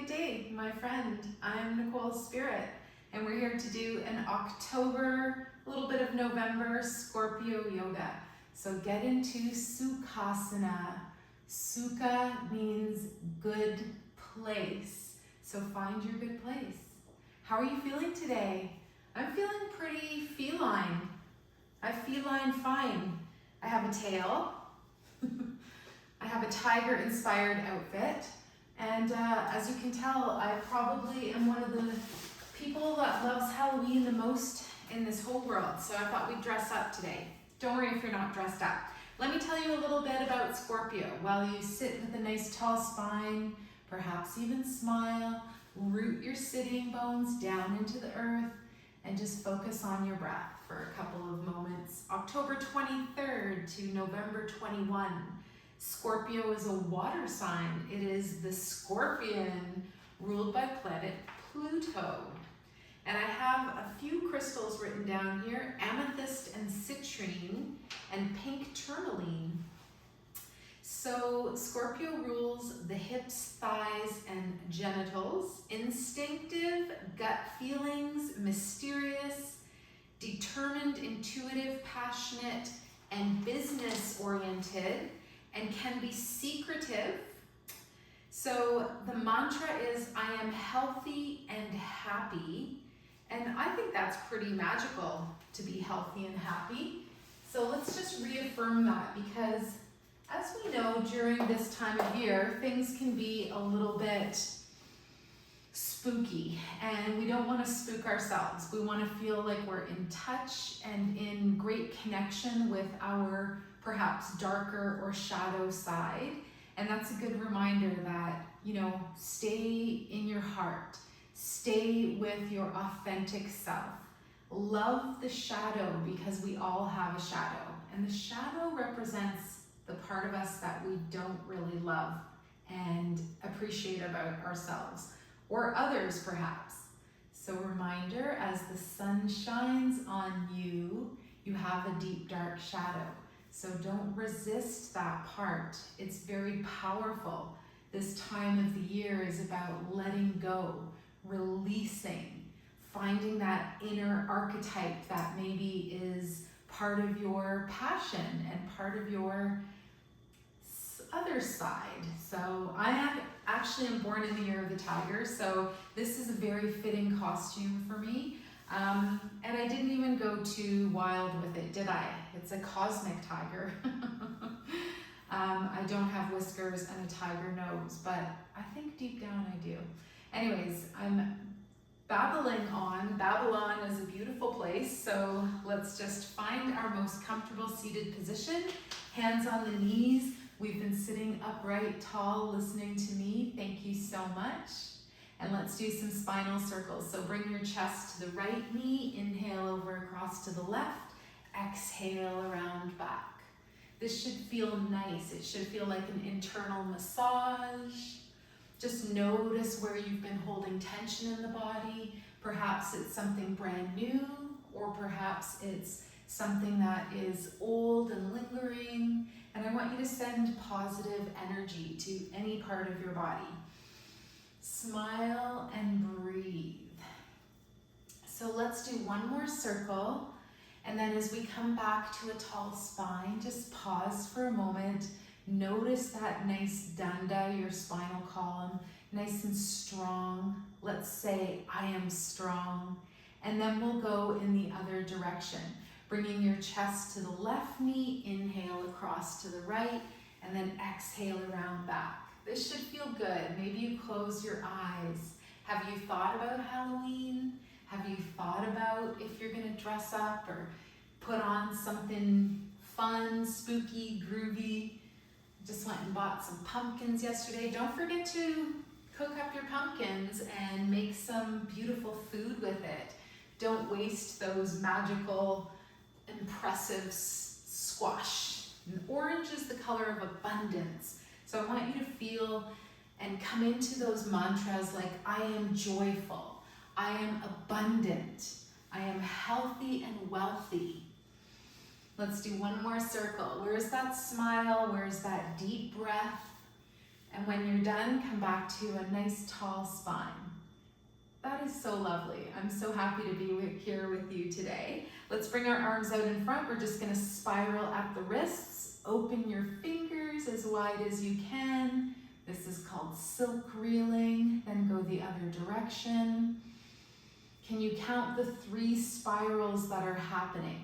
great day, my friend. I'm Nicole's Spirit, and we're here to do an October, a little bit of November Scorpio Yoga. So get into Sukhasana. Sukha means good place. So find your good place. How are you feeling today? I'm feeling pretty feline. I feline fine. I have a tail. I have a tiger-inspired outfit. And as you can tell, I probably am one of the people that loves Halloween the most in this whole world. So I thought we'd dress up today. Don't worry if you're not dressed up. Let me tell you a little bit about Scorpio. While you sit with a nice tall spine, perhaps even smile, root your sitting bones down into the earth, and just focus on your breath for a couple of moments. October 23rd to November 21. Scorpio is a water sign. It is the scorpion ruled by planet Pluto. And I have a few crystals written down here: amethyst and citrine and pink tourmaline. So Scorpio rules the hips, thighs, and genitals. Instinctive, gut feelings, mysterious, determined, intuitive, passionate, and business-oriented, and can be secretive. So the mantra is, I am healthy and happy. And I think that's pretty magical, to be healthy and happy. So let's just reaffirm that, because as we know, during this time of year, things can be a little bit spooky, and we don't want to spook ourselves. We want to feel like we're in touch and in great connection with our perhaps darker or shadow side. And that's a good reminder that, stay in your heart, stay with your authentic self. Love the shadow, because we all have a shadow, and the shadow represents the part of us that we don't really love and appreciate about ourselves or others perhaps. So reminder, as the sun shines on you, you have a deep dark shadow. So don't resist that part. It's very powerful. This time of the year is about letting go, releasing, finding that inner archetype that maybe is part of your passion and part of your other side. So I actually am born in the year of the tiger, so this is a very fitting costume for me. And I didn't even go too wild with it, did I? It's a cosmic tiger. I don't have whiskers and a tiger nose, but I think deep down I do. Anyways, I'm babbling on. Babylon is a beautiful place, so let's just find our most comfortable seated position. Hands on the knees. We've been sitting upright, tall, listening to me. Thank you so much. And let's do some spinal circles. So bring your chest to the right knee, inhale over across to the left, exhale around back. This should feel nice. It should feel like an internal massage. Just notice where you've been holding tension in the body. Perhaps it's something brand new, or perhaps it's something that is old and lingering. And I want you to send positive energy to any part of your body. Smile and breathe. So let's do one more circle. And then as we come back to a tall spine, just pause for a moment. Notice that nice danda, your spinal column, nice and strong. Let's say, I am strong. And then we'll go in the other direction. Bringing your chest to the left knee, inhale across to the right, and then exhale around back. This should feel good. Maybe you close your eyes. Have you thought about Halloween? Have you thought about if you're gonna dress up or put on something fun, spooky, groovy? Just went and bought some pumpkins yesterday. Don't forget to cook up your pumpkins and make some beautiful food with it. Don't waste those magical, impressive squash. And orange is the color of abundance. So I want you to feel and come into those mantras like, I am joyful, I am abundant, I am healthy and wealthy. Let's do one more circle. Where's that smile? Where's that deep breath? And when you're done, come back to a nice tall spine. That is so lovely. I'm so happy to be here with you today. Let's bring our arms out in front. We're just gonna spiral at the wrists. Open your fingers as wide as you can. This is called silk reeling. Then go the other direction. Can you count the 3 spirals that are happening?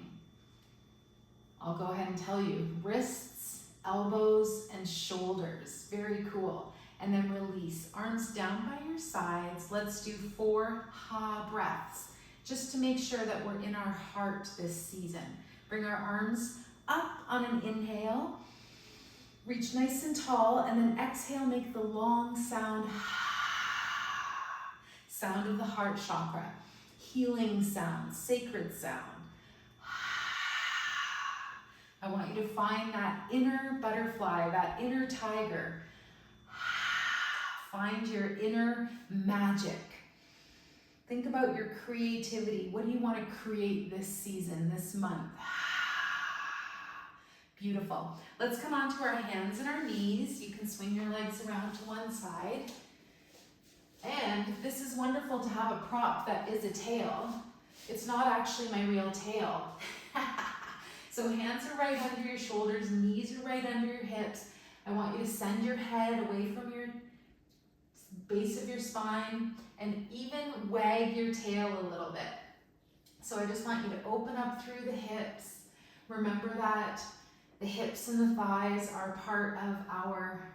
I'll go ahead and tell you. Wrists, elbows, and shoulders. Very cool. And then release. Arms down by your sides. Let's do 4 ha breaths, just to make sure that we're in our heart this season. Bring our arms up on an inhale. Reach nice and tall, and then exhale, make the long sound. Sound of the heart chakra. Healing sound, sacred sound. I want you to find that inner butterfly, that inner tiger. Find your inner magic. Think about your creativity. What do you want to create this season, this month? Beautiful. Let's come onto our hands and our knees. You can swing your legs around to one side. And this is wonderful to have a prop that is a tail. It's not actually my real tail. So hands are right under your shoulders, knees are right under your hips. I want you to send your head away from your base of your spine and even wag your tail a little bit. So I just want you to open up through the hips. Remember that the hips and the thighs are part of our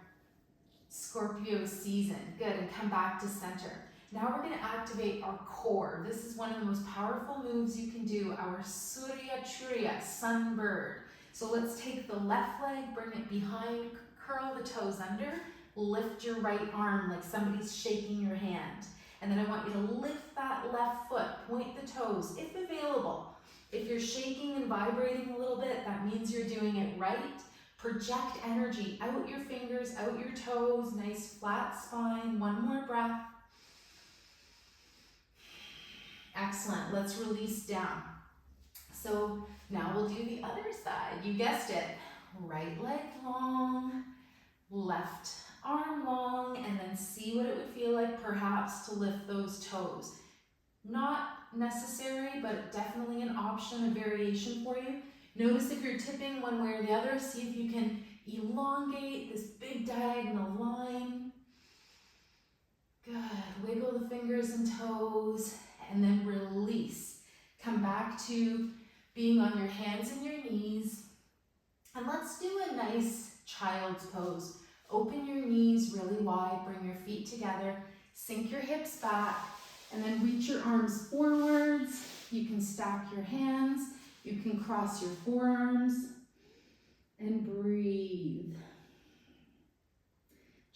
Scorpio season. Good, and come back to center. Now we're going to activate our core. This is one of the most powerful moves you can do, our Surya Churya, sunbird. So let's take the left leg, bring it behind, curl the toes under, lift your right arm like somebody's shaking your hand. And then I want you to lift that left foot, point the toes, if available. If you're shaking and vibrating a little bit, that means you're doing it right. Project energy out your fingers, out your toes, nice flat spine. One more breath. Excellent, let's release down. So now we'll do the other side. You guessed it, right leg long, left arm long, and then see what it would feel like perhaps to lift those toes. Not necessary, but definitely an option, a variation for you. Notice if you're tipping one way or the other, see if you can elongate this big diagonal line. Good, wiggle the fingers and toes, and then release. Come back to being on your hands and your knees. And let's do a nice child's pose. Open your knees really wide, bring your feet together, sink your hips back, and then reach your arms forwards. You can stack your hands, you can cross your forearms, and breathe.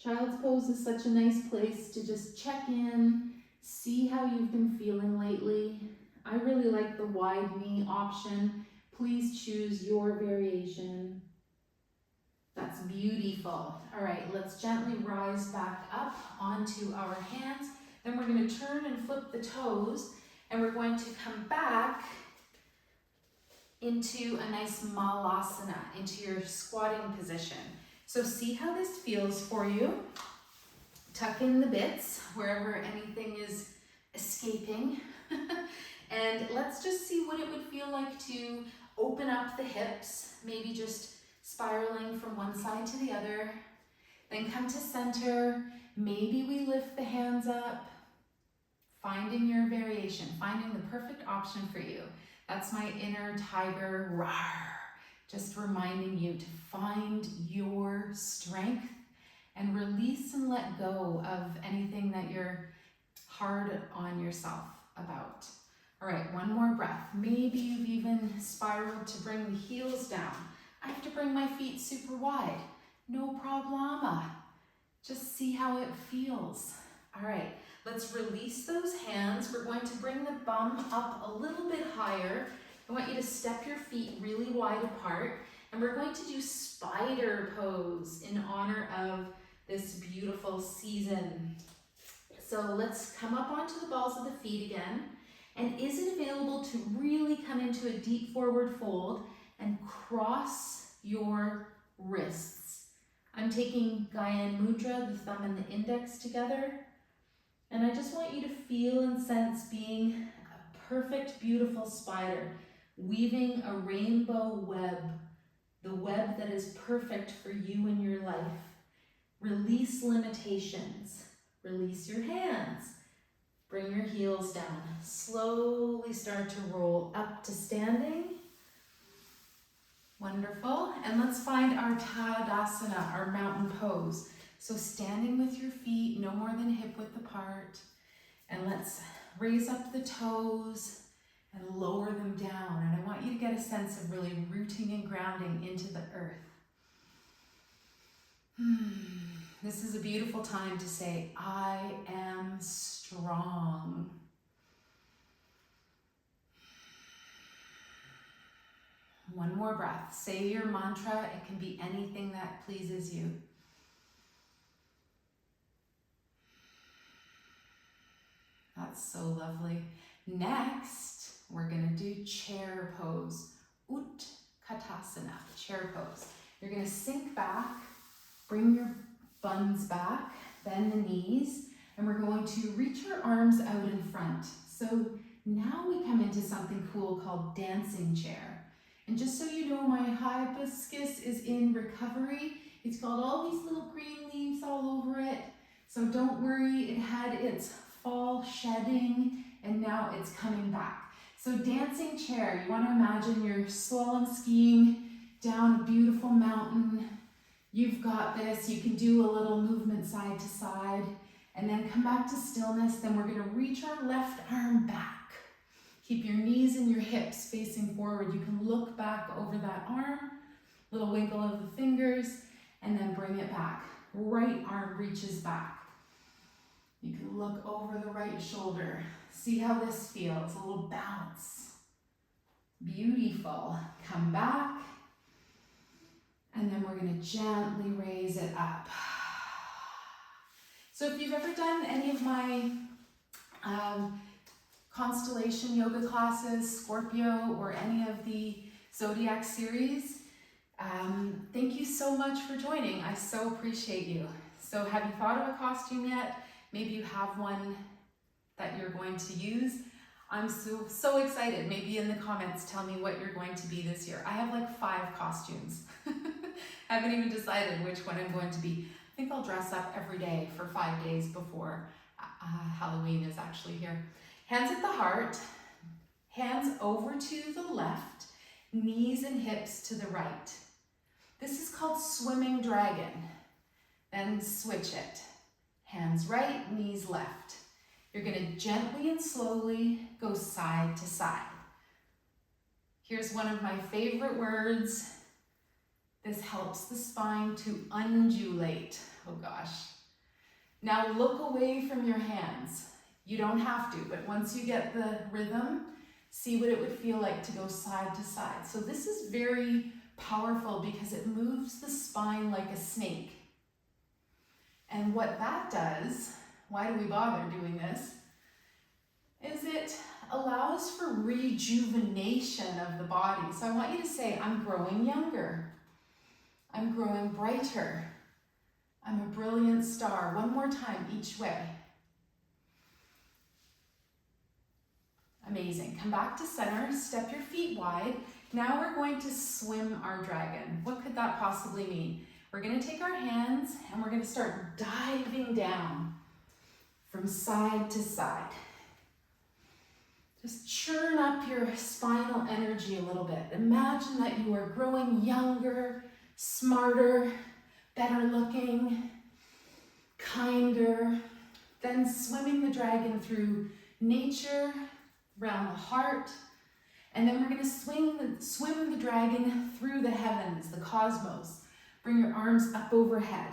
Child's pose is such a nice place to just check in, see how you've been feeling lately. I really like the wide knee option. Please choose your variation. That's beautiful. All right, let's gently rise back up onto our hands. Then we're going to turn and flip the toes, and we're going to come back into a nice malasana, into your squatting position. So see how this feels for you. Tuck in the bits wherever anything is escaping. And let's just see what it would feel like to open up the hips, maybe just spiraling from one side to the other. Then come to center. Maybe we lift the hands up. Finding your variation, finding the perfect option for you. That's my inner tiger, rawr. Just reminding you to find your strength and release and let go of anything that you're hard on yourself about. All right, one more breath. Maybe you've even spiraled to bring the heels down. I have to bring my feet super wide. No problema. Just see how it feels. All right, let's release those hands. We're going to bring the bum up a little bit higher. I want you to step your feet really wide apart, and we're going to do spider pose in honor of this beautiful season. So let's come up onto the balls of the feet again. And is it available to really come into a deep forward fold and cross your wrists? I'm taking Gyan Mudra, the thumb and the index together, and I just want you to feel and sense being a perfect, beautiful spider, weaving a rainbow web, the web that is perfect for you in your life. Release limitations. Release your hands. Bring your heels down. Slowly start to roll up to standing. Wonderful. And let's find our Tadasana, our mountain pose. So standing with your feet no more than hip width apart. And let's raise up the toes and lower them down. And I want you to get a sense of really rooting and grounding into the earth. This is a beautiful time to say, I am strong. One more breath. Say your mantra. It can be anything that pleases you. That's so lovely. Next, we're going to do chair pose. Utkatasana, chair pose. You're going to sink back, bring your buns back, bend the knees, and we're going to reach our arms out in front. So now we come into something cool called dancing chair. And just so you know, my hibiscus is in recovery. It's got all these little green leaves all over it. So don't worry, it had its fall shedding and now it's coming back. So dancing chair, you want to imagine you're slalom skiing down a beautiful mountain. You've got this. You can do a little movement side to side and then come back to stillness. Then we're going to reach our left arm back. Keep your knees and your hips facing forward. You can look back over that arm, little wiggle of the fingers, and then bring it back. Right arm reaches back. You can look over the right shoulder. See how this feels, a little bounce. Beautiful. Come back. And then we're going to gently raise it up. So if you've ever done any of my constellation yoga classes, Scorpio, or any of the Zodiac series, thank you so much for joining. I so appreciate you. So have you thought of a costume yet? Maybe you have one that you're going to use. I'm so excited. Maybe in the comments tell me what you're going to be this year. I have like 5 costumes. I haven't even decided which one I'm going to be. I think I'll dress up every day for 5 days before Halloween is actually here. Hands at the heart, hands over to the left, knees and hips to the right. This is called swimming dragon. Then switch it. Hands right, knees left. You're going to gently and slowly go side to side. Here's one of my favorite words. This helps the spine to undulate. Oh gosh. Now look away from your hands. You don't have to, but once you get the rhythm, see what it would feel like to go side to side. So this is very powerful because it moves the spine like a snake. And what that does, why do we bother doing this, is it allows for rejuvenation of the body. So I want you to say, I'm growing younger. I'm growing brighter. I'm a brilliant star. One more time each way. Amazing. Come back to center, step your feet wide. Now we're going to swim our dragon. What could that possibly mean? We're going to take our hands and we're going to start diving down from side to side. Just churn up your spinal energy a little bit. Imagine that you are growing younger, smarter, better looking, kinder. Then swimming the dragon through nature, around the heart. And then we're going to swim the dragon through the heavens, the cosmos. Bring your arms up overhead.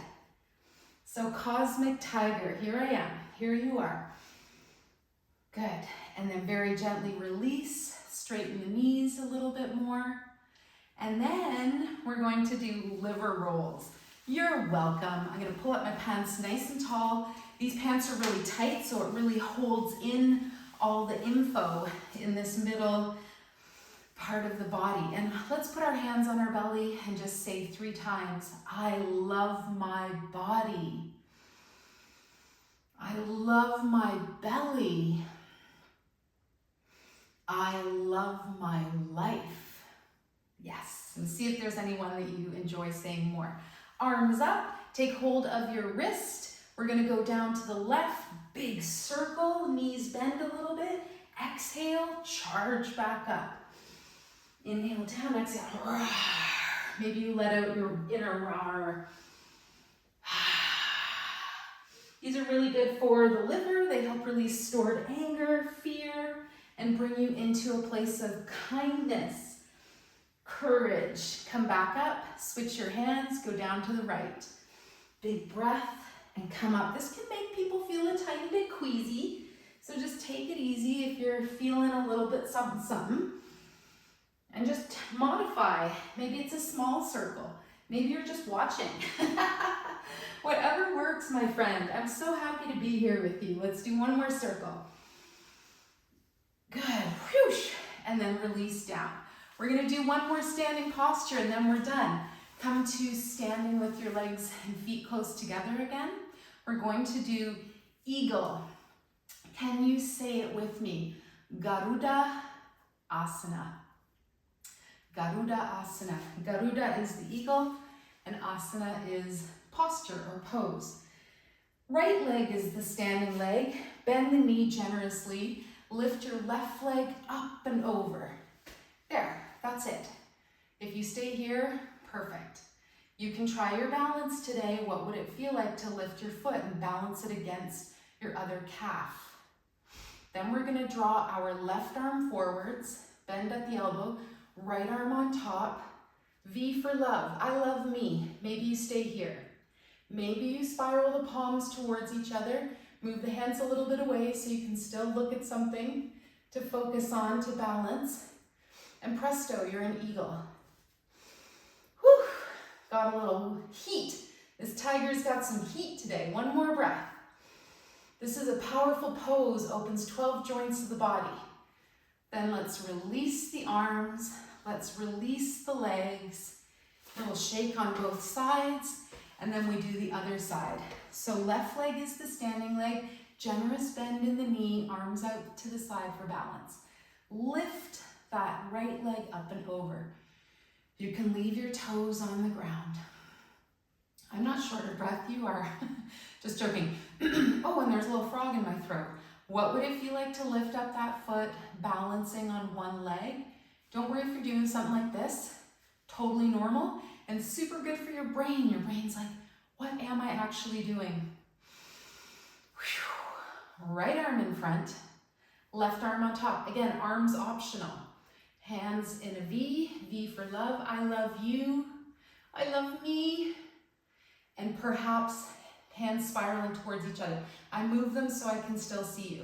So cosmic tiger, here I am, here you are. Good, and then very gently release, straighten the knees a little bit more. And then we're going to do liver rolls. You're welcome. I'm gonna pull up my pants nice and tall. These pants are really tight, so it really holds in all the info in this middle part of the body. And let's put our hands on our belly and just say 3 times, I love my body. I love my belly. I love my life. Yes, and see if there's anyone that you enjoy saying more. Arms up, take hold of your wrist. We're gonna go down to the left, big circle, knees bend a little bit. Exhale, charge back up. Inhale down, exhale. Maybe you let out your inner roar. These are really good for the liver. They help release stored anger, fear, and bring you into a place of kindness, courage. Come back up, switch your hands, go down to the right. Big breath and come up. This can make people feel a tiny bit queasy, so just take it easy if you're feeling a little bit something, something. And just modify. Maybe it's a small circle. Maybe you're just watching. Whatever works, my friend. I'm so happy to be here with you. Let's do one more circle. Good. Whoosh. And then release down. We're going to do one more standing posture and then we're done. Come to standing with your legs and feet close together again. We're going to do eagle. Can you say it with me? Garuda Asana. Garuda Asana. Garuda is the eagle and asana is posture or pose. Right leg is the standing leg. Bend the knee generously. Lift your left leg up and over. There, that's it. If you stay here, perfect. You can try your balance today. What would it feel like to lift your foot and balance it against your other calf? Then we're gonna draw our left arm forwards, bend at the elbow, right arm on top, V for love, I love me. Maybe you stay here. Maybe you spiral the palms towards each other, move the hands a little bit away so you can still look at something to focus on, to balance. And presto, you're an eagle. Whew, got a little heat. This tiger's got some heat today. One more breath. This is a powerful pose, opens 12 joints of the body. Then let's release the arms, let's release the legs. A little shake on both sides, and then we do the other side. So left leg is the standing leg, generous bend in the knee, arms out to the side for balance. Lift that right leg up and over. You can leave your toes on the ground. I'm not short of breath, you are. Just joking. Oh, and there's a little frog in my throat. What would it feel like to lift up that foot, balancing on one leg? Don't worry if you're doing something like this. Totally normal and super good for your brain. Your brain's like, what am I actually doing? Whew. Right arm in front, left arm on top. Again, arms optional. Hands in a V, V for love. I love you. I love me. And perhaps hands spiraling towards each other. I move them so I can still see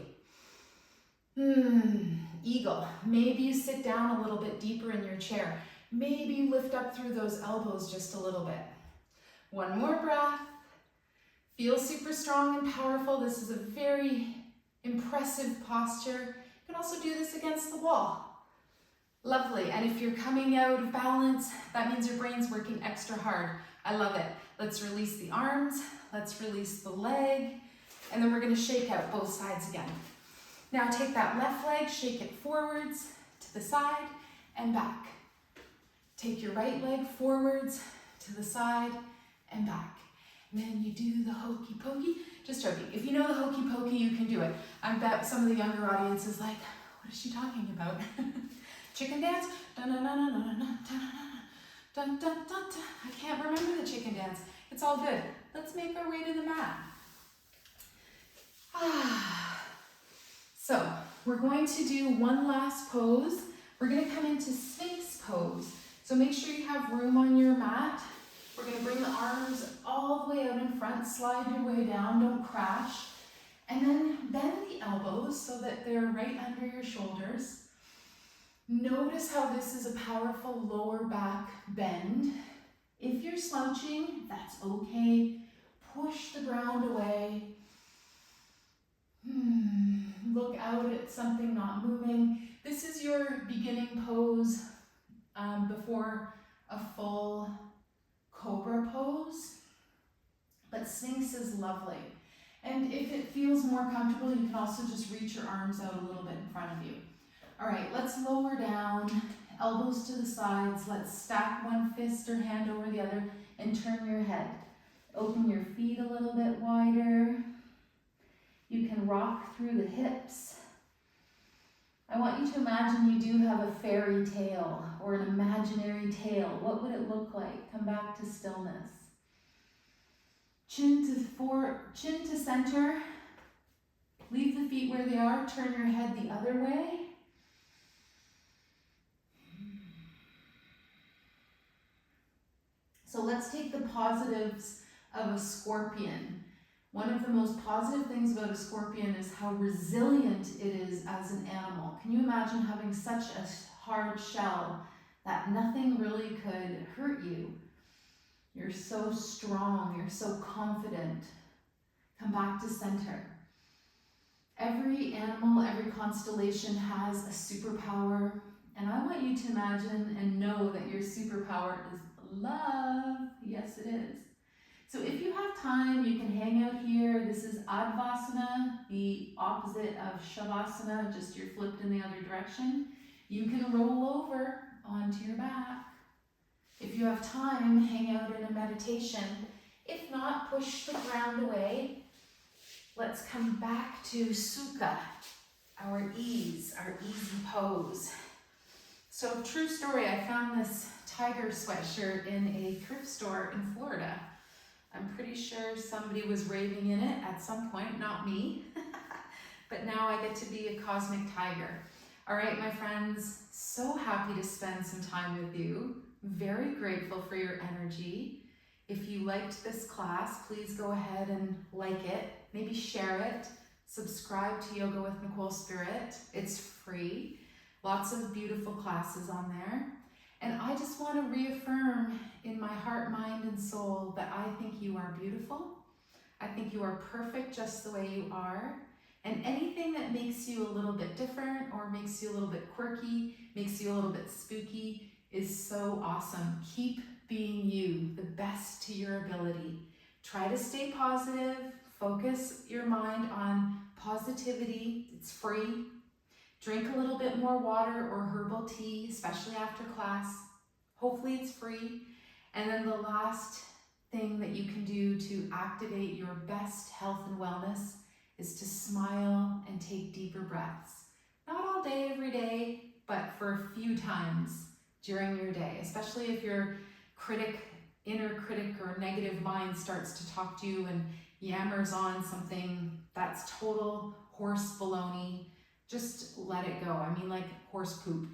you. Eagle. Maybe you sit down a little bit deeper in your chair. Maybe you lift up through those elbows just a little bit. One more breath. Feel super strong and powerful. This is a very impressive posture. You can also do this against the wall. Lovely. And if you're coming out of balance, that means your brain's working extra hard. I love it. Let's release the arms. Let's release the leg. And then we're going to shake out both sides again. Now take that left leg, shake it forwards, to the side, and back. Take your right leg forwards, to the side, and back. And then you do the hokey pokey. Just joking. If you know the hokey pokey, you can do it. I bet some of the younger audience is like, what is she talking about? Chicken dance? Dun, dun, dun, dun, dun, dun, dun, dun, dun, dun, dun. I can't remember the chicken dance. It's all good. Let's make our way to the mat. So we're going to do one last pose. We're going to come into Sphinx pose. So make sure you have room on your mat. We're going to bring the arms all the way out in front. Slide your way down, don't crash. And then bend the elbows so that they're right under your shoulders. Notice how this is a powerful lower back bend. If you're slouching, that's okay. Push the ground away. Look out at something not moving. This is your beginning pose before a full cobra pose, but Sphinx is lovely. And if it feels more comfortable, you can also just reach your arms out a little bit in front of you. All right, let's lower down, elbows to the sides. Let's stack one fist or hand over the other and turn your head. Open your feet a little bit wider. You can rock through the hips. I want you to imagine you do have a fairy tale or an imaginary tail. What would it look like? Come back to stillness. Chin to center. Leave the feet where they are. Turn your head the other way. So let's take the positives of a scorpion. One of the most positive things about a scorpion is how resilient it is as an animal. Can you imagine having such a hard shell that nothing really could hurt you? You're so strong, you're so confident. Come back to center. Every animal, every constellation has a superpower, and I want you to imagine and know that your superpower is love. Yes, it is. So if you have time, you can hang out here. This is Advasana, the opposite of Shavasana, just you're flipped in the other direction. You can roll over onto your back. If you have time, hang out in a meditation. If not, push the ground away. Let's come back to Sukha, our easy pose. So true story, I found this tiger sweatshirt in a thrift store in Florida. I'm pretty sure somebody was raving in it at some point, not me. But now I get to be a cosmic tiger. All right, my friends, so happy to spend some time with you. Very grateful for your energy. If you liked this class, please go ahead and like it, maybe share it, subscribe to Yoga with Nicole Spirit. It's free. Lots of beautiful classes on there. And I just want to reaffirm in my heart, mind, and soul that I think you are beautiful. I think you are perfect just the way you are. And anything that makes you a little bit different or makes you a little bit quirky, makes you a little bit spooky is so awesome. Keep being you, the best to your ability. Try to stay positive. Focus your mind on positivity. It's free. Drink a little bit more water or herbal tea, especially after class. Hopefully it's free. And then the last thing that you can do to activate your best health and wellness is to smile and take deeper breaths. Not all day, every day, but for a few times during your day, especially if your inner critic or negative mind starts to talk to you and yammers on something that's total horse baloney. Just let it go. I mean, like horse poop.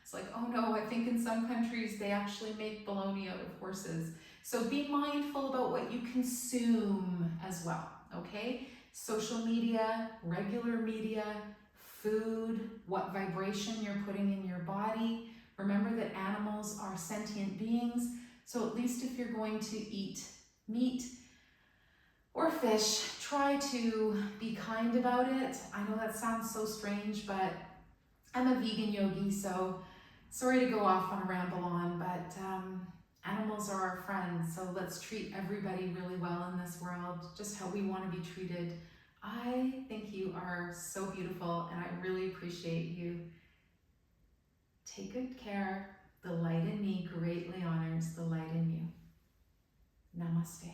It's like, oh no, I think in some countries they actually make bologna out of horses. So be mindful about what you consume as well, okay? Social media, regular media, food, what vibration you're putting in your body. Remember that animals are sentient beings, so at least if you're going to eat meat or fish, try to be kind about it. I know that sounds so strange, but I'm a vegan yogi, so sorry to go off on a ramble on, but animals are our friends, so let's treat everybody really well in this world, just how we want to be treated. I think you are so beautiful, and I really appreciate you. Take good care. The light in me greatly honors the light in you. Namaste.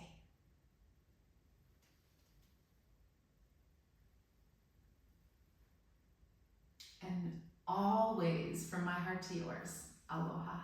And always, from my heart to yours, aloha.